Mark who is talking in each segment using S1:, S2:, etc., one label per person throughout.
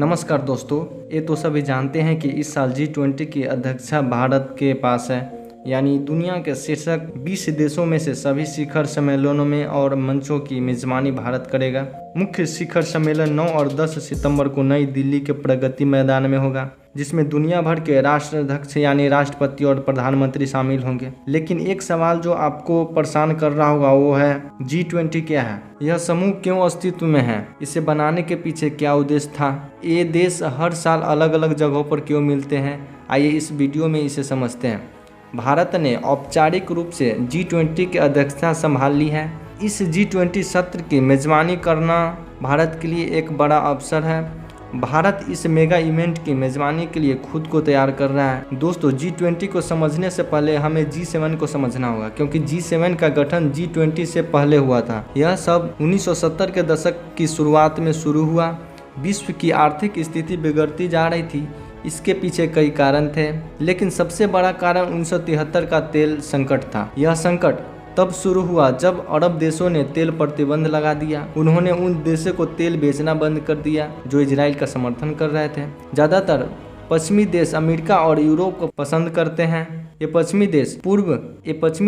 S1: नमस्कार दोस्तों, ये तो सभी जानते हैं कि इस साल G20 की अध्यक्षता भारत के पास है। यानी दुनिया के शीर्ष 20 देशों में से सभी शिखर सम्मेलनों में और मंचों की मेजबानी भारत करेगा। मुख्य शिखर सम्मेलन 9 और 10 सितंबर को नई दिल्ली के प्रगति मैदान में होगा, जिसमें दुनिया भर के राष्ट्राध्यक्ष यानी राष्ट्रपति और प्रधानमंत्री शामिल होंगे। लेकिन एक सवाल जो आपको परेशान कर रहा होगा वो है G20 क्या है, यह समूह क्यों अस्तित्व में है, इसे बनाने के पीछे क्या उद्देश्य था, ये देश हर साल अलग अलग जगहों पर क्यों मिलते हैं। आइए इस वीडियो में इसे समझते हैं। भारत ने औपचारिक रूप से G20 की अध्यक्षता संभाल ली है। इस G20 सत्र की मेजबानी करना भारत के लिए एक बड़ा अवसर है। भारत इस मेगा इवेंट की मेजबानी के लिए खुद को तैयार कर रहा है। दोस्तों, G20 को समझने से पहले हमें G7 को समझना होगा, क्योंकि G7 का गठन G20 से पहले हुआ था। यह सब 1970 के दशक की शुरुआत में शुरू हुआ। विश्व की आर्थिक स्थिति बिगड़ती जा रही थी। इसके पीछे कई कारण थे, लेकिन सबसे बड़ा कारण 1973 का तेल संकट था। यह संकट तब शुरू हुआ जब अरब देशों ने तेल प्रतिबंध लगा दिया। उन्होंने उन देशों को तेल बेचना बंद कर दिया जो इजराइल का समर्थन कर रहे थे। ज़्यादातर पश्चिमी देश अमेरिका और यूरोप को पसंद करते हैं। ये पश्चिमी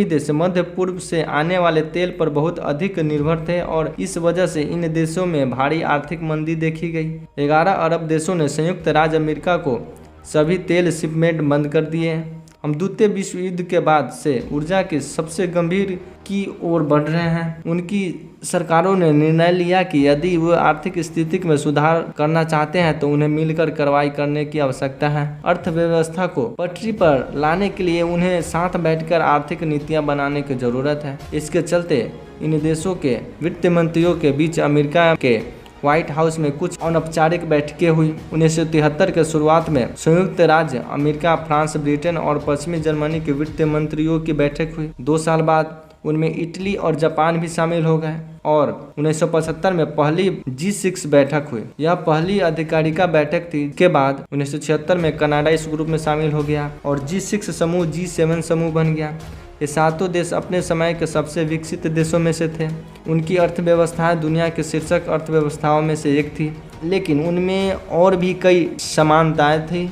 S1: देश मध्य पूर्व से आने वाले तेल पर बहुत अधिक निर्भर थे और इस वजह से इन देशों में भारी आर्थिक मंदी देखी गई। 11 अरब देशों ने संयुक्त राज्य अमेरिका को सभी तेल शिपमेंट बंद कर दिए। हम द्वितीय विश्व युद्ध के बाद से ऊर्जा की सबसे गंभीर की ओर बढ़ रहे हैं। उनकी सरकारों ने निर्णय लिया कि यदि वे आर्थिक स्थिति में सुधार करना चाहते हैं तो उन्हें मिलकर कार्रवाई करने की आवश्यकता है। अर्थव्यवस्था को पटरी पर लाने के लिए उन्हें साथ बैठकर आर्थिक नीतियां बनाने की जरूरत है। इसके चलते इन देशों के वित्त मंत्रियों के बीच अमेरिका के व्हाइट हाउस में कुछ अनौपचारिक बैठकें हुई। 1973 के शुरुआत में संयुक्त राज्य अमेरिका, फ्रांस, ब्रिटेन और पश्चिमी जर्मनी के वित्त मंत्रियों की बैठक हुई। 2 साल बाद उनमें इटली और जापान भी शामिल हो गए और 1975 में पहली G6 बैठक हुई। यह पहली आधिकारिक बैठक थी। के बाद 1976 में कनाडा इस ग्रुप में शामिल हो गया और G6 समूह G7 समूह बन गया। ये सातों देश अपने समय के सबसे विकसित देशों में से थे। उनकी अर्थव्यवस्थाएं दुनिया के शीर्ष अर्थव्यवस्थाओं में से एक थी, लेकिन उनमें और भी कई समानताएं थी।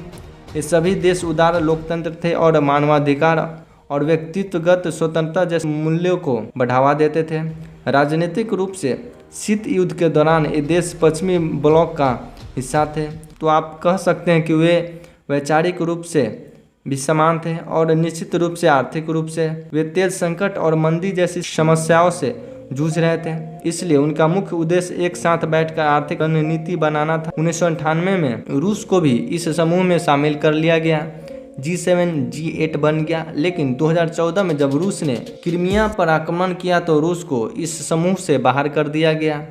S1: ये सभी देश उदार लोकतंत्र थे और मानवाधिकार और व्यक्तिगत स्वतंत्रता जैसे मूल्यों को बढ़ावा देते थे। राजनीतिक रूप से शीत युद्ध के दौरान ये देश पश्चिमी ब्लॉक का हिस्सा थे, तो आप कह सकते हैं कि वे वैचारिक रूप से भी समान थे और निश्चित रूप से आर्थिक रूप से वे तेल संकट और मंदी जैसी समस्याओं से जूझ रहे थे। इसलिए उनका मुख्य उद्देश्य एक साथ बैठकर आर्थिक रणनीति बनाना था। 1998 में रूस को भी इस समूह में शामिल कर लिया गया। G7 G8 बन गया। लेकिन 2014 में जब रूस ने क्रीमिया पर आक्रमण किया तो रूस को इस समूह से बाहर कर दिया गया।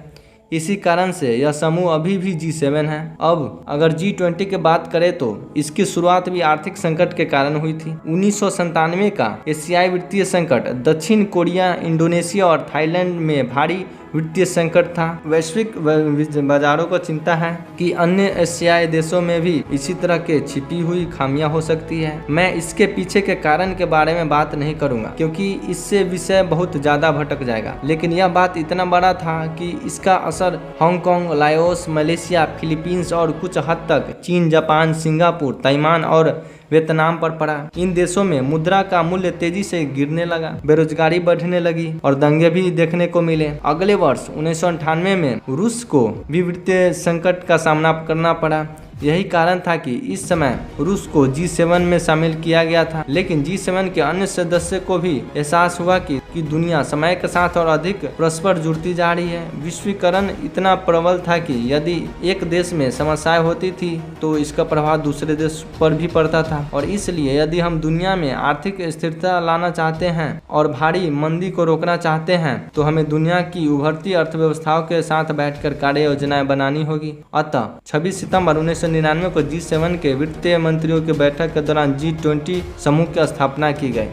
S1: इसी कारण से यह समूह अभी भी G7 है। अब अगर G20 की बात करें तो इसकी शुरुआत भी आर्थिक संकट के कारण हुई थी। 1997 का एशियाई वित्तीय संकट दक्षिण कोरिया, इंडोनेशिया और थाईलैंड में भारी वित्तीय संकट था। वैश्विक बाजारों को चिंता है कि अन्य एशियाई देशों में भी इसी तरह के छिपी हुई खामियां हो सकती है। मैं इसके पीछे के कारण के बारे में बात नहीं करूंगा, क्योंकि इससे विषय बहुत ज्यादा भटक जाएगा। लेकिन यह बात इतना बड़ा था कि इसका असर हांगकांग, लाओस, मलेशिया, फिलीपींस और कुछ हद तक चीन, जापान, सिंगापुर, ताइवान और वियतनाम पर पड़ा। इन देशों में मुद्रा का मूल्य तेजी से गिरने लगा, बेरोजगारी बढ़ने लगी और दंगे भी देखने को मिले। अगले वर्ष 1998 में रूस को भी वित्तीय संकट का सामना करना पड़ा। यही कारण था कि इस समय रूस को G7 में शामिल किया गया था। लेकिन G7 के अन्य सदस्य को भी एहसास हुआ कि दुनिया समय के साथ और अधिक परस्पर जुड़ती जा रही है। विश्वीकरण इतना प्रबल था कि यदि एक देश में समस्याएं होती थी तो इसका प्रभाव दूसरे देश पर भी पड़ता था। और इसलिए यदि हम दुनिया में आर्थिक स्थिरता लाना चाहते हैं और भारी मंदी को रोकना चाहते हैं तो हमें दुनिया की उभरती अर्थव्यवस्थाओं के साथ बैठकर कार्य योजनाएं बनानी होगी। अतः 26 सितंबर 1999 को G7 के वित्तीय मंत्रियों की बैठक के दौरान G20 समूह की स्थापना की गई।